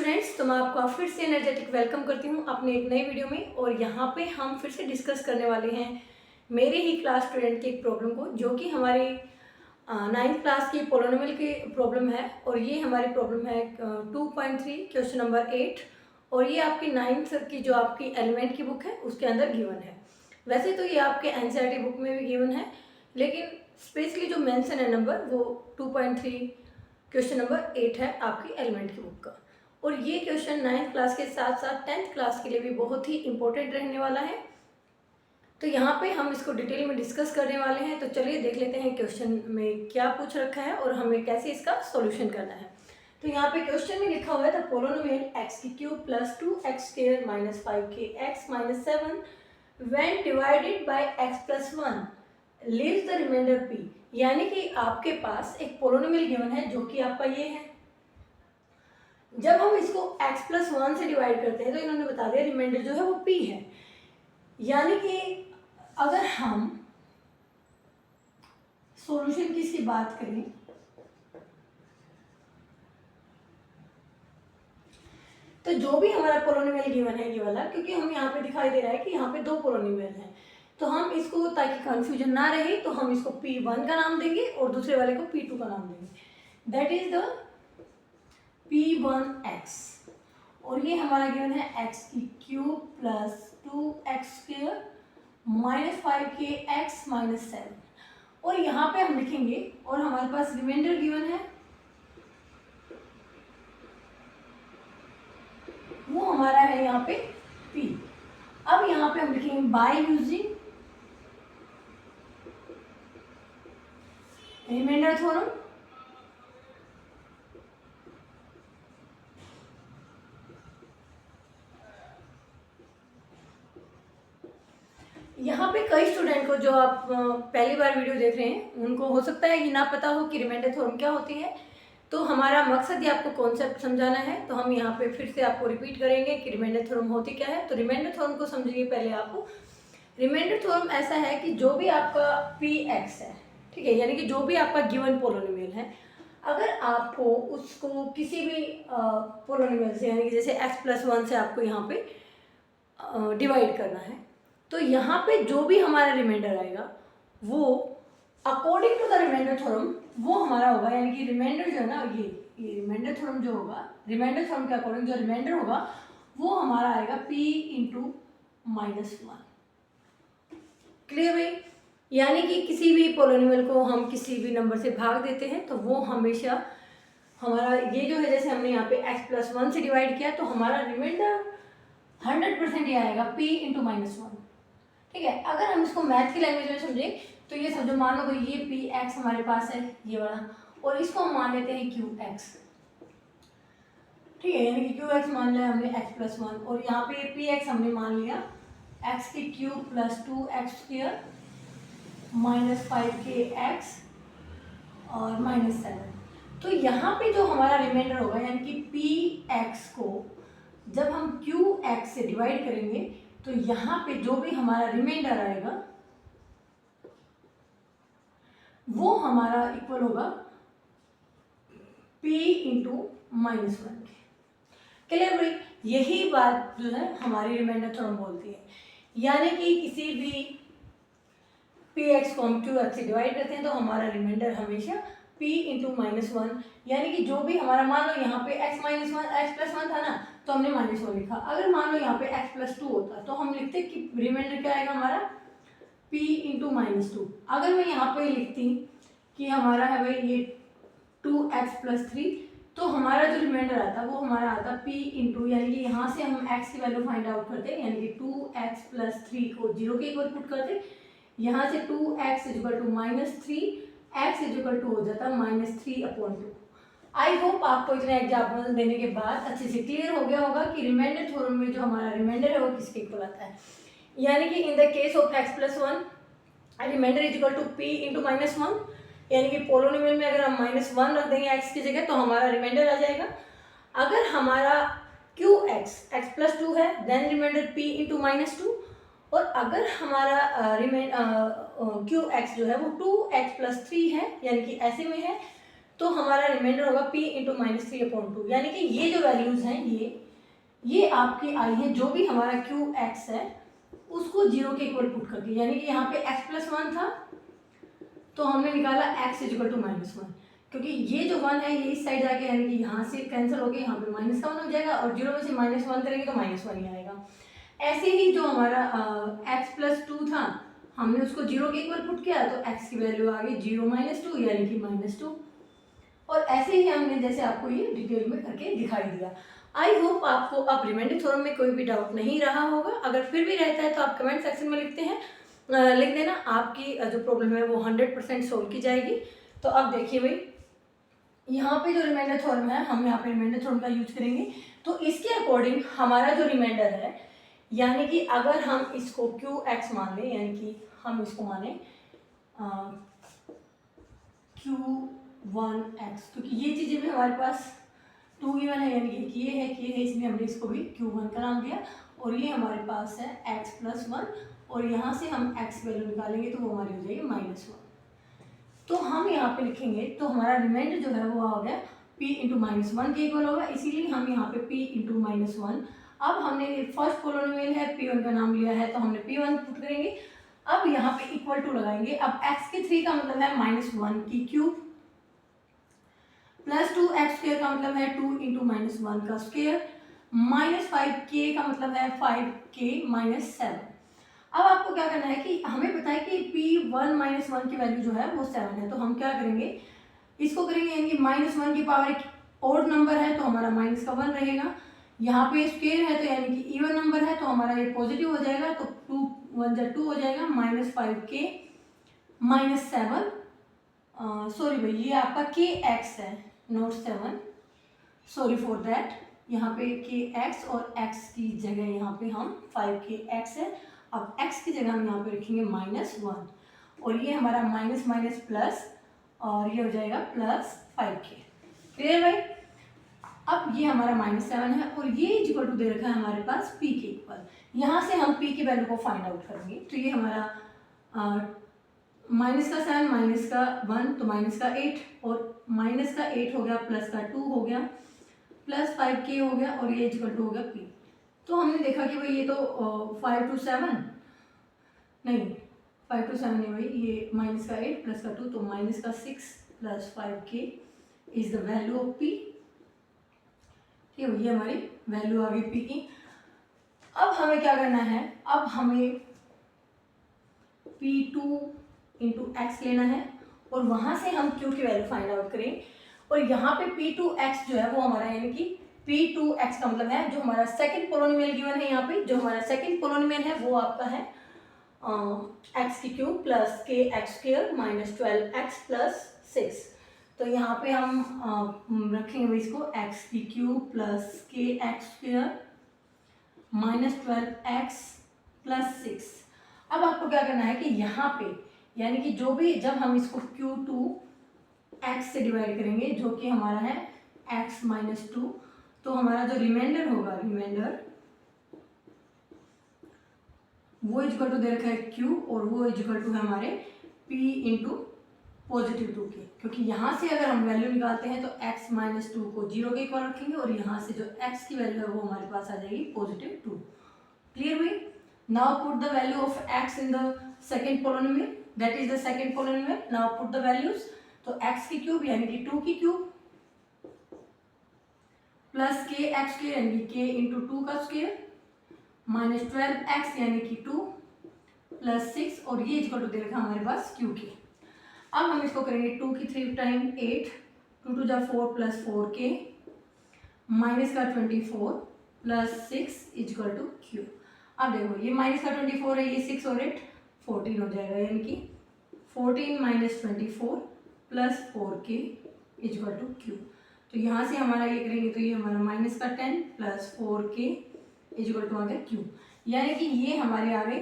Students, तो मैं आपका फिर से एनर्जेटिक वेलकम करती हूँ अपने एक नई वीडियो में। और यहाँ पे हम फिर से डिस्कस करने वाले हैं मेरे ही क्लास स्टूडेंट की एक प्रॉब्लम को, जो कि हमारी 9th क्लास की पोलिनोमियल की प्रॉब्लम है। और ये हमारी प्रॉब्लम है 2.3 क्वेश्चन नंबर 8। और ये आपकी 9th की जो आपकी एलिमेंट की बुक है उसके अंदर गिवन है। वैसे तो ये आपके एनसीईआरटी बुक में भी गिवन है, लेकिन स्पेशली जो मेंशन है नंबर वो 2.3 क्वेश्चन नंबर 8 है आपकी एलिमेंट की बुक का। और ये क्वेश्चन 9th क्लास के साथ साथ 10th क्लास के लिए भी बहुत ही इंपॉर्टेंट रहने वाला है। तो यहाँ पे हम इसको डिटेल में डिस्कस करने वाले हैं। तो चलिए देख लेते हैं क्वेश्चन में क्या पूछ रखा है और हमें कैसे इसका सॉल्यूशन करना है। तो यहाँ पे क्वेश्चन में लिखा हुआ है द पोलिनोमियल एक्स की cube plus 2x² minus 5kx minus 7 when divided by x plus 1 leaves the remainder p। यानी कि आपके पास एक पोलिनोमियल गिवन है जो कि आपका ये है। जब हम इसको x प्लस 1 से डिवाइड करते हैं तो इन्होंने बता दिया रिमाइंडर जो है वो p है। यानी कि अगर हम सॉल्यूशन की इसकी बात करें तो जो भी हमारा पोलिनोमियल गिवन है ये वाला, क्योंकि हम यहाँ पे दिखाई दे रहा है कि यहाँ पे दो पोलिनोमियल हैं, तो हम इसको ताकि कंफ्यूजन ना रहे तो हम इसको p1 का नाम देंगे और दूसरे वाले को p2 का नाम देंगे। That is the p1x। और ये हमारा गिवन है x की cube plus 2x² minus 5kx minus 7। और यहाँ पे हम लिखेंगे और हमारे पास रिमाइंडर गिवन है वो हमारा है यहाँ पे p। अब यहाँ पे हम लिखेंगे बाय यूजिंग रिमाइंडर थ्योरम। यहाँ पे कई स्टूडेंट को जो आप पहली बार वीडियो देख रहे हैं उनको हो सकता है कि ना पता हो कि रिमाइंडर थ्योरम क्या होती है। तो हमारा मकसद ये आपको कॉन्सेप्ट समझाना है, तो हम यहाँ पे फिर से आपको रिपीट करेंगे कि रिमाइंडर थ्योरम होती क्या है। तो रिमाइंडर थ्योरम को समझिए पहले आप। रिमाइंडर थ्योरम ऐसा है कि जो भी आपका px है, ठीक है, यानी कि जो भी आपका गिवन पोलिनोमियल है, अगर आपको उसको किसी भी पोलिनोमियल से, यानी कि जैसे x प्लस 1 से आपको यहाँ पे डिवाइड करना है, तो यहाँ पे जो भी हमारा रिमाइंडर आएगा वो according to the remainder theorem वो हमारा होगा। यानी कि रिमाइंडर जो है ना, ये रिमाइंडर थ्योरम जो होगा, रिमाइंडर थ्योरम के अकॉर्डिंग जो रिमाइंडर होगा वो हमारा आएगा p इंटू माइनस 1। क्लियर भाई? यानी कि किसी भी पोलिनोमियल को हम किसी भी नंबर से भाग देते हैं तो वो हमेशा हमारा ये जो है, जैसे हमने यहाँ पे x प्लस 1 से डिवाइड किया तो हमारा रिमाइंडर 100% ये आएगा p इंटू माइनस 1। ठीक है, अगर हम इसको मैथ की लैंग्वेज में समझें तो ये समझो, मान लो भाई ये px हमारे पास है ये वाला, और इसको हम मान लेते हैं qx। ठीक है, यानी कि qx मान लिया हमने x प्लस 1, और यहाँ पे px हमने मान लिया x की cube plus 2x² minus 5kx और माइनस 7। तो यहाँ पे जो हमारा रिमाइंडर होगा, यानी कि px को जब हम qx से डिवाइड करेंगे तो यहाँ पे जो भी हमारा रिमाइंडर आएगा वो हमारा इक्वल होगा p इंटू माइनस 1 के। क्लियर भाई? यही बात जो है हमारी रिमाइंडर थ्योरम बोलती है। यानी कि किसी भी px को हम qx से डिवाइड करते हैं तो हमारा रिमाइंडर हमेशा p इंटू माइनस 1, यानी कि जो भी हमारा, मान लो यहाँ पे x माइनस 1 x प्लस 1 था ना, तो हमने माइनस 1 लिखा। अगर मान लो यहाँ पे x प्लस 2 होता तो हम लिखते कि रिमाइंडर क्या आएगा हमारा p इंटू माइनस 2। अगर मैं यहाँ पे लिखती कि हमारा है भाई ये 2x प्लस 3, तो हमारा जो रिमाइंडर आता वो हमारा आता p इंटू, यानी कि यहाँ से हम x की वैल्यू फाइंड आउट करते, यानी कि 2x प्लस 3 को 0 के इक्वल पुट करते, यहाँ से 2x equal to minus 3, x equal to हो जाता माइनस 3/2। आई होप आपको इतने एग्जाम्पल देने के बाद अच्छे से क्लियर हो गया होगा कि रिमाइंडर थ्योरम में जो हमारा रिमाइंडर है वो किसके इक्वल आता है। यानी कि in the case of x plus 1 remainder is equal to p into minus 1, यानी कि पोलिनोमियल में अगर हम माइनस 1 रख देंगे x की जगह तो हमारा रिमाइंडर आ जाएगा। अगर हमारा qx x प्लस 2 है then remainder p into minus 2, और अगर हमारा qx जो है वो 2x प्लस 3 है, यानी कि ऐसे में है, तो हमारा रिमाइंडर होगा p इंटू -3/2, यानी कि ये जो वैल्यूज़ हैं ये आपकी आई है, जो भी हमारा क्यू एक्स है उसको 0 के इक्वल पुट करके, यानी कि यहाँ पे x+1 था तो हमने निकाला x इक्वल टू -1, क्योंकि ये जो 1 है ये इस साइड जाके यानी कि यहाँ से कैंसिल होके यहाँ पे -1 हो जाएगा और 0 में से -1 करेंगे तो -1 ही आएगा। ऐसे ही जो हमारा x+2 था हमने उसको 0 के इक्वल पुट किया तो x की वैल्यू आ गई 0 -2 यानी कि -2। और ऐसे ही हमने जैसे आपको ये डिटेल में करके दिखाई दिया। आई होप आपको अब रिमाइंडर थ्योरम में कोई भी डाउट नहीं रहा होगा। अगर फिर भी रहता है तो आप कमेंट सेक्शन में लिख देना, आपकी जो प्रॉब्लम है वो 100% सोल्व की जाएगी। तो अब देखिए भाई, यहाँ पे जो रिमाइंडर थ्योरम है हम यहाँ पे रिमाइंडर थ्योरम का यूज करेंगे। तो इसके अकॉर्डिंग हमारा जो रिमाइंडर है, यानी कि अगर हम इसको क्यू एक्स मान लें, यानी कि हम इसको माने Q1x, क्योंकि ये चीज़ें भी हमारे पास 2 गिवन है, यानी कि ये है इसलिए हमने इसको भी Q1 का नाम दिया। और ये हमारे पास है x+1 और यहाँ से हम x वैल्यू निकालेंगे तो वो हमारी हो जाएगी -1। तो हम यहाँ पे लिखेंगे तो हमारा रिमाइंडर जो है वो आ गया p इंटू -1 के इक्वल होगा, इसीलिए हम यहाँ पे p इंटू -1। अब हमने फर्स्ट पोलिनोमियल है p1 का नाम लिया है तो हमने p1 पुट करेंगे। अब यहाँ पे इक्वल टू लगाएंगे। अब x के 3 का मतलब है -1 की क्यूब प्लस 2x² का मतलब है 2 इंटू -1 का स्क्वेयर -5k का मतलब है 5k -7। अब आपको क्या करना है कि हमें पता है कि p1 -1 की वैल्यू जो है वो 7 है, तो हम क्या करेंगे इसको करेंगे, यानी कि -1 की पावर एक ओड नंबर है तो हमारा माइनस का 1 रहेगा। यहाँ पे स्क्वेयर है तो यानी कि इवन नंबर है तो हमारा ये पॉजिटिव हो जाएगा, तो 2 1 2 हो जाएगा -5k -7। सॉरी भाई, ये आपका kx है नोट 7, सॉरी फॉर दैट। यहाँ पे kx और x की जगह यहाँ पे हम 5kx है। अब x की जगह हम यहाँ पे रखेंगे -1 और ये हमारा माइनस माइनस प्लस और ये हो जाएगा +5k। क्लियर भाई? अब ये हमारा -7 है और ये इक्वल टू दे रखा है हमारे पास p के इक्वल। यहाँ से हम p की वैल्यू को फाइंड आउट करेंगे। तो ये हमारा -7 -1 तो -8 और -8 हो गया +2 हो गया +5k हो गया और ये इक्वल टू हो गया p। तो हमने देखा कि भाई ये तो 5 to 7 नहीं, 5 to 7 नहीं भाई, ये -8 +2 तो -6 +5k is the value of p। ठीक है, ये हमारी वैल्यू आ गई p की। अब हमें क्या करना है, अब हमें p2 इंटू एक्स लेना है और वहां से हम q की वैल्यू फाइंड आउट करें। और यहाँ पे p2x जो है वो हमारा, यानी कि p2x का मतलब है जो हमारा सेकंड पोलिनोमियल गिवन है, यहाँ पे जो हमारा सेकंड पोलिनोमियल है वो आपका है x की क्यूब प्लस kx² -12x + 6। तो यहाँ पे हम रखेंगे इसको x की क्यूब प्लस kx² -12x + 6। अब आपको क्या करना है कि यहाँ पे यानी कि जो भी जब हम इसको q2x से डिवाइड करेंगे जो कि हमारा है x - 2, तो हमारा जो रिमाइंडर होगा, रिमाइंडर वो इक्वल टू दे रखा है q और वो इक्वल टू है हमारे p इंटू +2 के, क्योंकि यहाँ से अगर हम वैल्यू निकालते हैं तो x - 2 को 0 के इक्वल रखेंगे और यहाँ से जो x की वैल्यू है वो हमारे पास आ जाएगी +2। क्लियर हुई? Now put the value of x in the second polynomial, that is the second polynomial. Now put the values. तो x की क्यूब यानी कि 2 की क्यूब प्लस kx² यानी कि k इंटू 2 का स्क्वायर -12x यानी कि 2 + 6 और ये इक्वल टू दे रखा हमारे पास q के। अब हम इसको करेंगे 2 की 3 टाइम 8, 2 2 जा 4 + 4k -24 + 6 इक्वल टू q। अब देखो ये -24 है, ये 6 और 8 14 हो जाएगा, यानी कि 14 - 24 + 4k इक्वल टू q। तो यहाँ से हमारा ये करेंगे तो ये हमारा -10 + 4k इक्वल टू आ गया q, यानी कि ये हमारे आ गए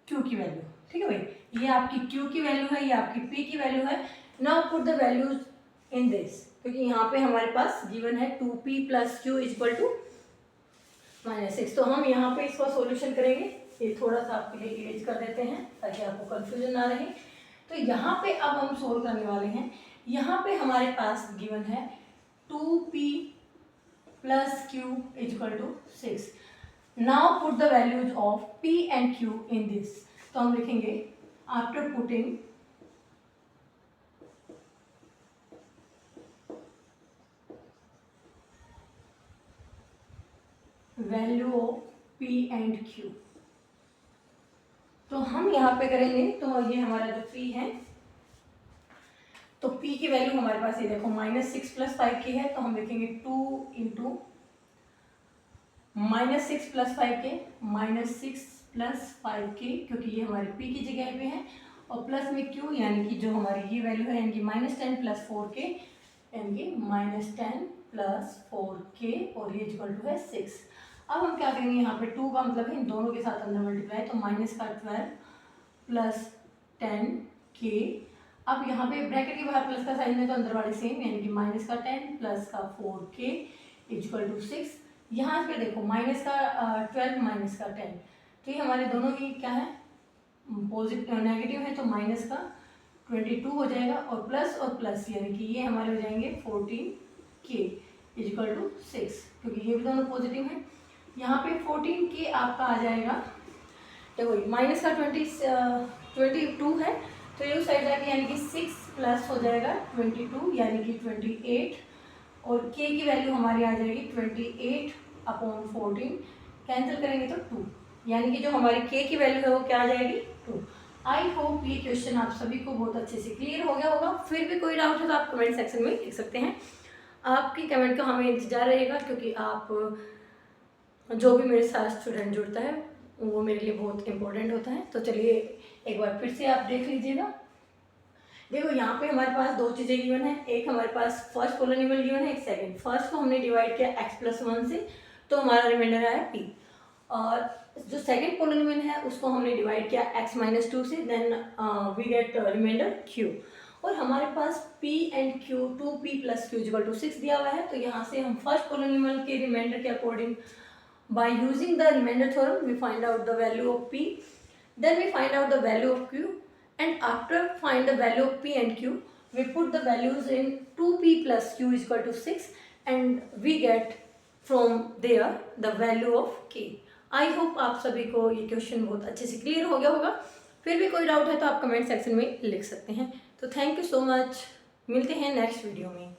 q की वैल्यू। ठीक है भाई, ये आपकी q की वैल्यू है, ये आपकी p की वैल्यू है। Now put the values in this, क्योंकि यहाँ पे हमारे पास गिवन है 2p + q इक्वल टू -6। तो हम यहाँ पे इसका सॉल्यूशन करेंगे। ये थोड़ा सा आपके लिए इरेज कर देते हैं ताकि आपको कंफ्यूजन ना रहे। तो यहाँ पे अब हम सोल्व करने वाले हैं यहाँ पे हमारे पास गिवन है 2p plus q is equal to 6. Now put the values of p and q in this. तो हम लिखेंगे after putting value of p and q, तो हम यहाँ पे करेंगे, तो ये हमारा जो p है, तो p की वैल्यू हमारे पास ये देखो -6 + 5 की है, तो हम लिखेंगे 2 इंटू -6 + 5 के, -6 + 5 के, क्योंकि ये हमारे p की जगह पे है, और प्लस में q यानी कि जो हमारी ये वैल्यू है यानी कि -10 + 4 के, यानी कि -10 + 4 के, और ये इक्वल टू है 6। अब हम क्या करेंगे, यहाँ पे 2 का मतलब है इन दोनों के साथ अंदर मल्टीप्लाई, तो -12 + 10 के। अब यहाँ पे ब्रैकेट के बाहर प्लस का साइन है तो अंदर वाले सेम, यानी कि -10 + 4 के इक्वल टू 6। यहाँ पे देखो -12 - 10, तो ये हमारे दोनों ही क्या है, पॉजिटिव नेगेटिव है, तो -22 हो जाएगा, और प्लस यानी कि ये हमारे हो जाएंगे 14 के इक्वल टू 6, क्योंकि ये भी दोनों पॉजिटिव हैं। यहाँ पे 14 के आपका आ जाएगा, देखो माइनस का 22 है, तो ये उस साइड जाके यानी कि 6 प्लस हो जाएगा 22 यानी कि 28, और के की वैल्यू हमारी आ जाएगी 28/14, कैंसिल करेंगे तो 2, यानी कि जो हमारी के की वैल्यू है वो क्या आ जाएगी 2। आई होप ये क्वेश्चन आप सभी को बहुत अच्छे से क्लियर हो गया होगा। फिर भी कोई डाउट है तो आप कमेंट सेक्शन में लिख सकते हैं। आपकी कमेंट का हमें इंतजार रहेगा, क्योंकि आप जो भी मेरे साथ स्टूडेंट जुड़ता है वो मेरे लिए बहुत इंपॉर्टेंट होता है। तो चलिए एक बार फिर से आप देख लीजिएगा। देखो यहाँ पे हमारे पास दो चीज़ें गिवन है, एक हमारे पास फर्स्ट पोलिनोमियल गिवन है, एक सेकंड। फर्स्ट को हमने डिवाइड किया x+1 से, तो हमारा रिमाइंडर आया p, और जो सेकंड पोलिनोमियल है उसको हमने डिवाइड किया x-2 से, then we get remainder q। और हमारे पास p and q 2p + q = 6 दिया हुआ है, तो यहाँ से हम फर्स्ट पोलिनोमियल के रिमाइंडर के according by using the remainder theorem we find out the value of p, then we find out the value of q, and after find the value of p and q we put the values in 2p plus q is equal to 6, and we get from there the value of k. I hope आप सभी को ये question बहुत अच्छे से clear हो गया होगा। फिर भी कोई डाउट है तो आप कमेंट सेक्शन में लिख सकते हैं। तो थैंक यू सो मच, मिलते हैं नेक्स्ट वीडियो में।